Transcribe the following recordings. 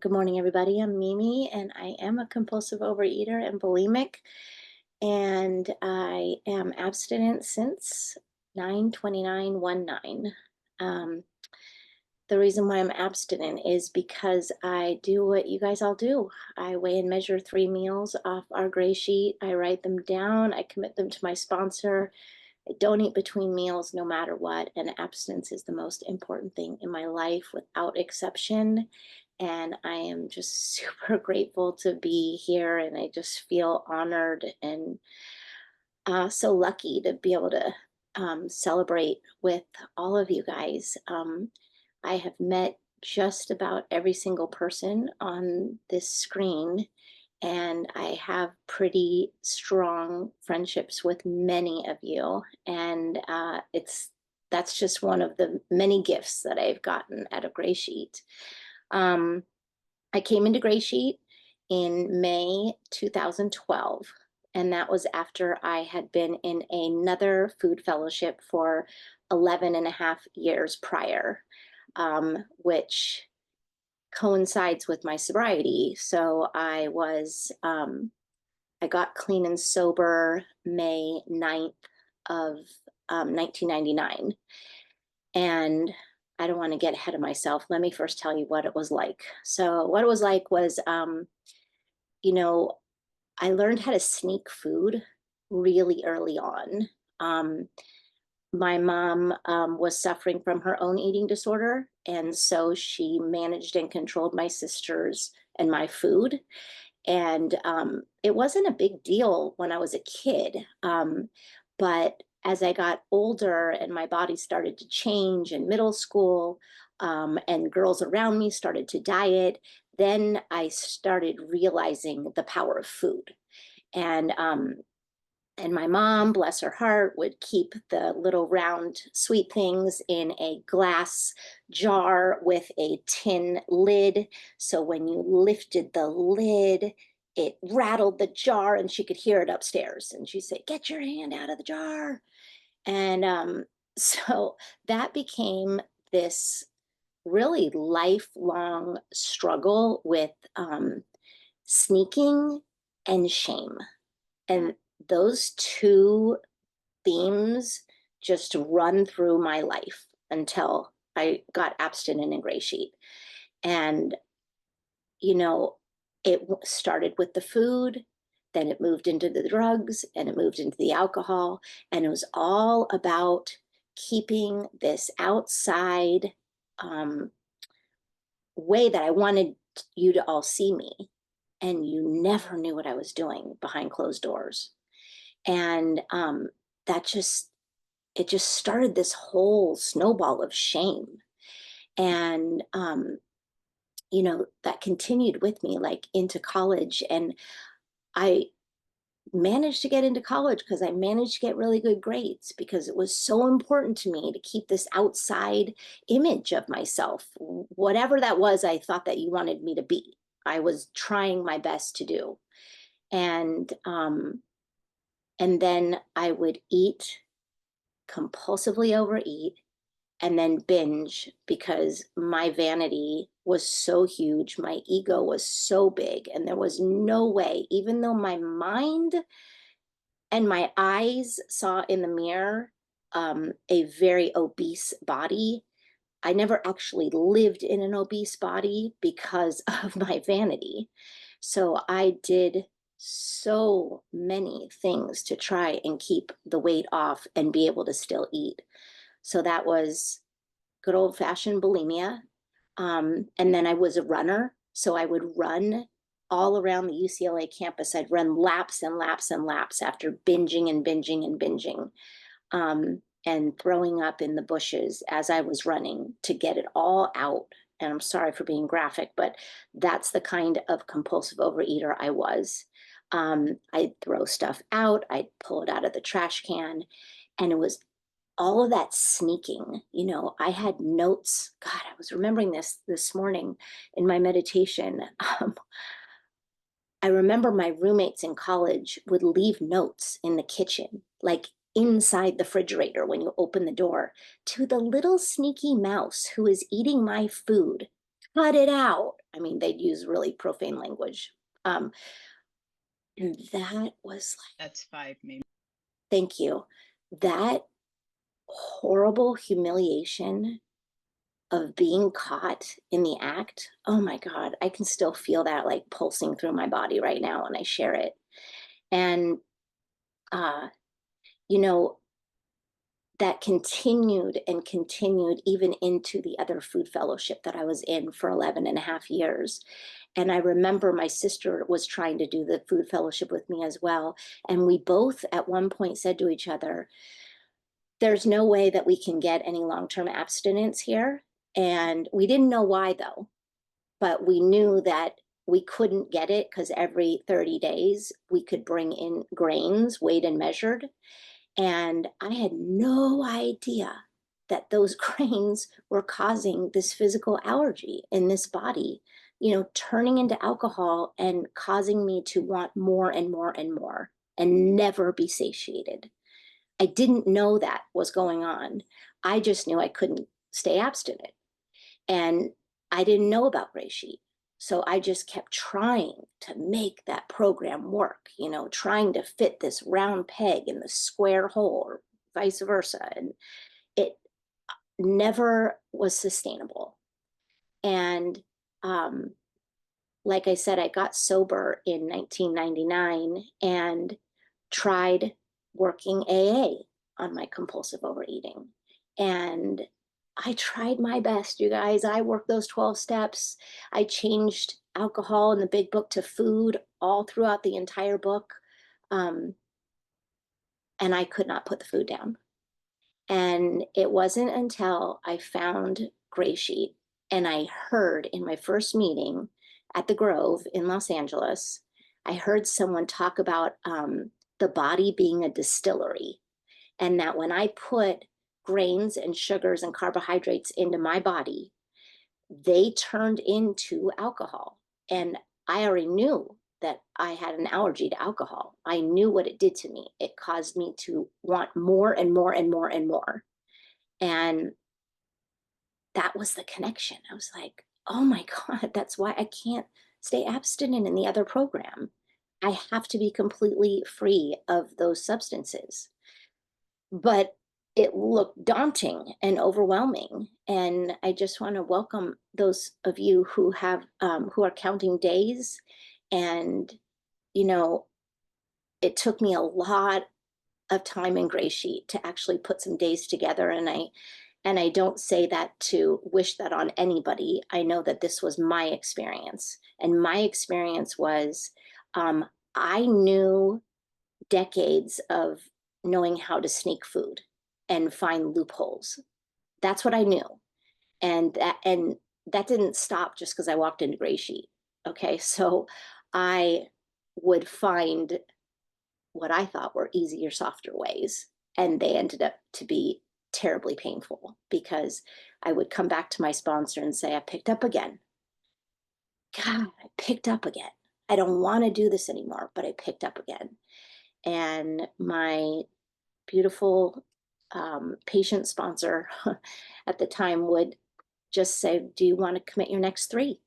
Good morning, everybody. I'm Mimi, and I am a compulsive overeater and bulimic, and I am abstinent since 9/29/19. Um, the reason why I'm abstinent is because I do what you guys all do. I weigh and measure 3 meals off our gray sheet. I write them down. I commit them to my sponsor. I don't eat between meals no matter what. And abstinence is the most important thing in my life without exception. And I am just super grateful to be here. And I just feel honored and so lucky to be able to celebrate with all of you guys. I have met just about every single person on this screen, and I have pretty strong friendships with many of you. And that's just one of the many gifts that I've gotten at a Gray Sheet. Um, I came into Gray Sheet in May 2012, and that was after I had been in another food fellowship for 11 and a half years prior, which coincides with my sobriety. So I got clean and sober May 9th of 1999. And I don't want to get ahead of myself. Let me first tell you what it was like. So what it was like was, you know, I learned how to sneak food really early on. Um, my mom was suffering from her own eating disorder, and so she managed and controlled my sisters and my food. And it wasn't a big deal when I was a kid. But as I got older and my body started to change in middle school, and girls around me started to diet, then I started realizing the power of food. And and my mom, bless her heart, would keep the little round sweet things in a glass jar with a tin lid. So when you lifted the lid, it rattled the jar and she could hear it upstairs. And she'd say, "Get your hand out of the jar." And so that became this really lifelong struggle with sneaking and shame. And those two themes just run through my life until I got abstinent and Gray Sheet. And, you know, it started with the food, then it moved into the drugs, and it moved into the alcohol. And it was all about keeping this outside um, way that I wanted you to all see me. And you never knew what I was doing behind closed doors. And that just it just started this whole snowball of shame. And that continued with me like into college. And I managed to get into college because I managed to get really good grades because it was so important to me to keep this outside image of myself. Whatever that was, I thought that you wanted me to be. I was trying my best to do. And and then I would eat, compulsively overeat, and then binge because my vanity was so huge. My ego was so big, and there was no way, even though my mind and my eyes saw in the mirror a very obese body. I never actually lived in an obese body because of my vanity. So I did so many things to try and keep the weight off and be able to still eat. So that was good old fashioned bulimia. And then I was a runner. So I would run all around the UCLA campus. I'd run laps and laps and laps after binging and binging and binging, and throwing up in the bushes as I was running to get it all out. And I'm sorry for being graphic, but that's the kind of compulsive overeater I was. I'd throw stuff out, I'd pull it out of the trash can, and it was all of that sneaking. I had notes. God, I was remembering this morning in my meditation. I remember my roommates in college would leave notes in the kitchen, like inside the refrigerator when you open the door, to the little sneaky mouse who is eating my food. cut it out. I mean, they'd use really profane language. Um, and that was like, That's five, maybe. thank you. That horrible humiliation of being caught in the act. Oh my God, I can still feel that like pulsing through my body right now when I share it. And, uh, you know, that continued and continued even into the other food fellowship that I was in for 11 and a half years. And I remember my sister was trying to do the food fellowship with me as well. And we both at one point said to each other, there's no way that we can get any long-term abstinence here. And we didn't know why though, but we knew that we couldn't get it because every 30 days we could bring in grains weighed and measured. And I had no idea that those grains were causing this physical allergy in this body, you know, turning into alcohol and causing me to want more and more and more and never be satiated. I didn't know that was going on. I just knew I couldn't stay abstinent. And I didn't know about Gray Sheet. So I just kept trying to make that program work, you know, trying to fit this round peg in the square hole or vice versa. And it never was sustainable. And like I said, I got sober in 1999 and tried working AA on my compulsive overeating. And I tried my best, you guys. I worked those 12 steps. I changed alcohol in the big book to food all throughout the entire book. Um, and I could not put the food down. And it wasn't until I found Gray Sheet and I heard in my first meeting at the Grove in Los Angeles, I heard someone talk about the body being a distillery, and that when I put grains and sugars and carbohydrates into my body, they turned into alcohol. And I already knew that I had an allergy to alcohol. I knew what it did to me. It caused me to want more and more and more and more. And that was the connection. I was like, oh my God, that's why I can't stay abstinent in the other program. I have to be completely free of those substances. But it looked daunting and overwhelming. And I just want to welcome those of you who are counting days. And, you know, it took me a lot of time in Gray Sheet to actually put some days together. And I don't say that to wish that on anybody. I know that this was my experience. And my experience was I knew decades of knowing how to sneak food and find loopholes. That's what I knew. And that didn't stop just because I walked into Gray Sheet. Okay. So I would find what I thought were easier, softer ways. And they ended up to be terribly painful because I would come back to my sponsor and say, I picked up again. God, I picked up again. I don't want to do this anymore, but I picked up again. And my beautiful patient sponsor at the time would just say, do you want to commit your next three?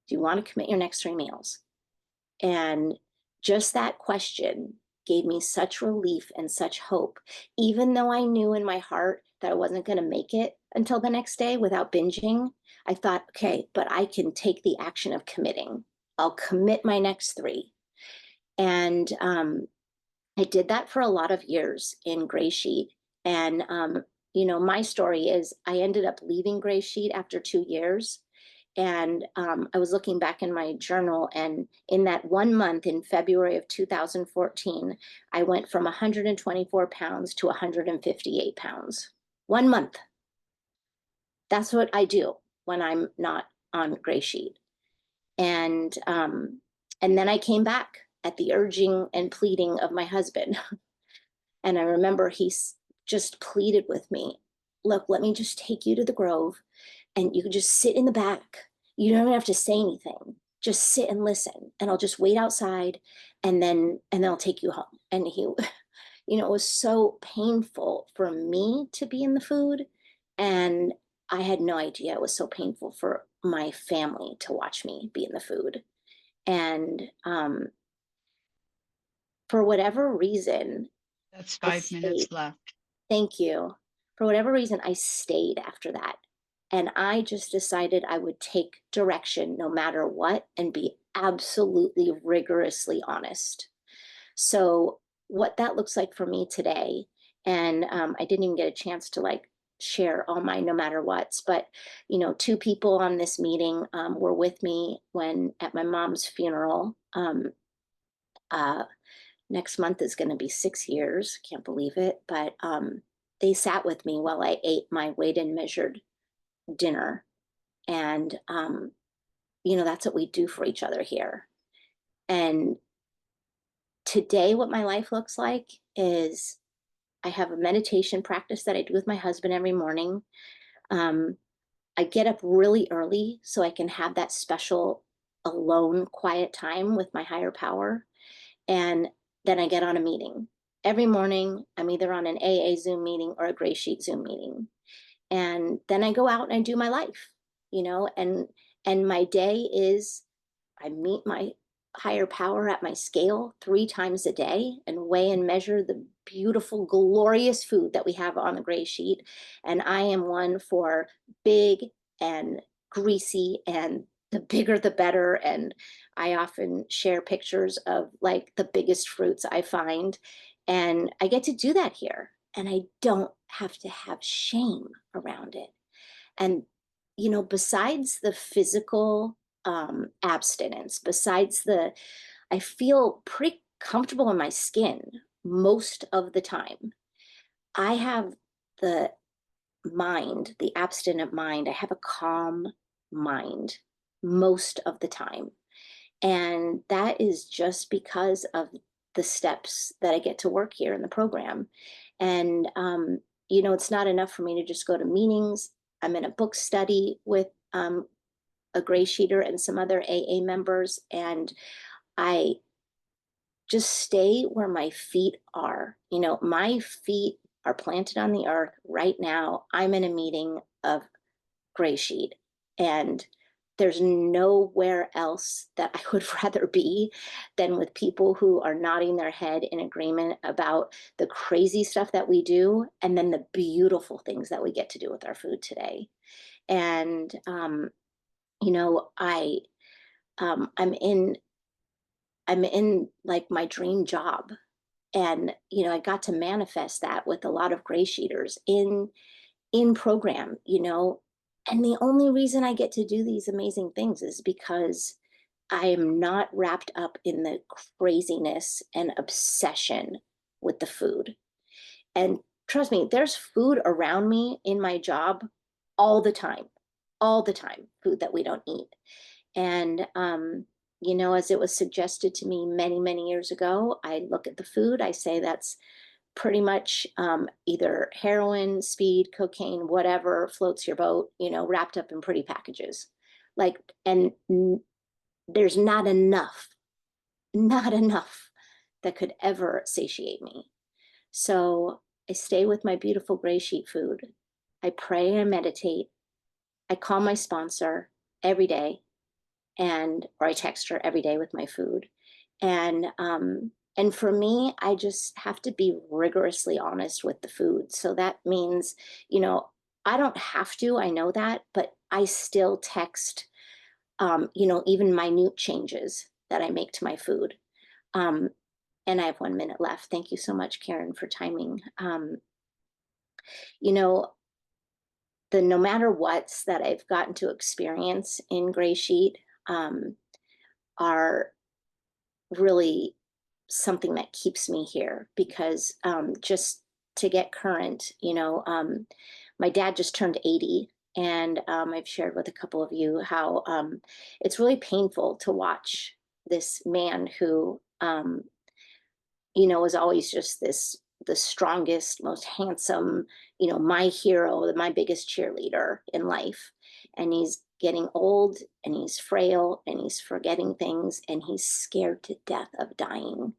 Do you want to commit your next 3 meals? And just that question gave me such relief and such hope, even though I knew in my heart that I wasn't going to make it until the next day without binging. I thought, okay, but I can take the action of committing. I'll commit my next 3. And I did that for a lot of years in Gray Sheet. And, my story is I ended up leaving Gray Sheet after 2 years. And I was looking back in my journal, and in that 1 month in February of 2014, I went from 124 pounds to 158 pounds. 1 month. That's what I do when I'm not on Gray Sheet. And then I came back at the urging and pleading of my husband. And I remember he just pleaded with me, look, let me just take you to the Grove and you can just sit in the back. You don't even have to say anything. Just sit and listen. And I'll just wait outside and then I'll take you home. And he, it was so painful for me to be in the food. And I had no idea it was so painful for my family to watch me be in the food. And for whatever reason, That's I 5 minutes stayed. left. Thank you. For whatever reason, I stayed after that. And I just decided I would take direction no matter what and be absolutely rigorously honest. So, what that looks like for me today, and I didn't even get a chance to like share all my no matter what's, but two people on this meeting were with me when at my mom's funeral. Uh, Next month is going to be 6 years. Can't believe it. But they sat with me while I ate my weighed and measured dinner. And, that's what we do for each other here. And today, what my life looks like is I have a meditation practice that I do with my husband every morning. Um, I get up really early so I can have that special alone, quiet time with my higher power. And then I get on a meeting. Every morning, I'm either on an AA Zoom meeting or a Gray Sheet Zoom meeting. And then I go out and I do my life, and my day is I meet my higher power at my scale 3 times a day and weigh and measure the beautiful, glorious food that we have on the Gray Sheet. And I am one for big and greasy, and the bigger the better. And I often share pictures of like the biggest fruits I find. And I get to do that here. And I don't have to have shame around it. And, besides the physical abstinence, I feel pretty comfortable in my skin most of the time. I have the the abstinent mind. I have a calm mind most of the time. And that is just because of the steps that I get to work here in the program. And, it's not enough for me to just go to meetings. I'm in a book study with a Gray Sheeter and some other AA members, and I just stay where my feet are. My feet are planted on the earth right now. I'm in a meeting of Gray Sheet, and there's nowhere else that I would rather be than with people who are nodding their head in agreement about the crazy stuff that we do and then the beautiful things that we get to do with our food today. And you know, I I'm in like my dream job, and I got to manifest that with a lot of Gray Sheeters in program, and the only reason I get to do these amazing things is because I am not wrapped up in the craziness and obsession with the food. And trust me, there's food around me in my job all the time, all the time, food that we don't eat. And, as it was suggested to me many, many years ago, I look at the food, I say that's pretty much either heroin, speed, cocaine, whatever floats your boat, wrapped up in pretty packages. Like, and there's not enough that could ever satiate me. So I stay with my beautiful Gray Sheet food. I pray and meditate. I call my sponsor every day, or I text her every day with my food. And for me, I just have to be rigorously honest with the food. So that means, I don't have to, I know that, but I still text, even minute changes that I make to my food. Um, and I have 1 minute left. Thank you so much, Karen, for timing. You know, the no matter what's that I've gotten to experience in Gray Sheet are really something that keeps me here, because just to get current, my dad just turned 80, and I've shared with a couple of you how it's really painful to watch this man who was always just the strongest, most handsome, my hero, my biggest cheerleader in life. And he's getting old, and he's frail, and he's forgetting things, and he's scared to death of dying.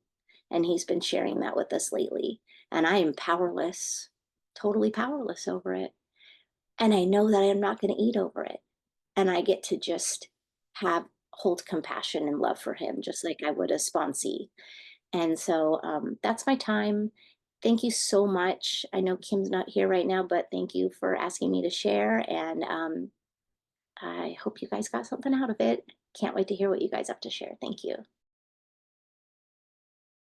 And he's been sharing that with us lately. And I am powerless, totally powerless over it. and I know that I'm not going to eat over it. And I get to just have hold compassion and love for him, just like I would a sponsee. And so that's my time. Thank you so much. I know Kim's not here right now, but thank you for asking me to share. And I hope you guys got something out of it. Can't wait to hear what you guys have to share. Thank you.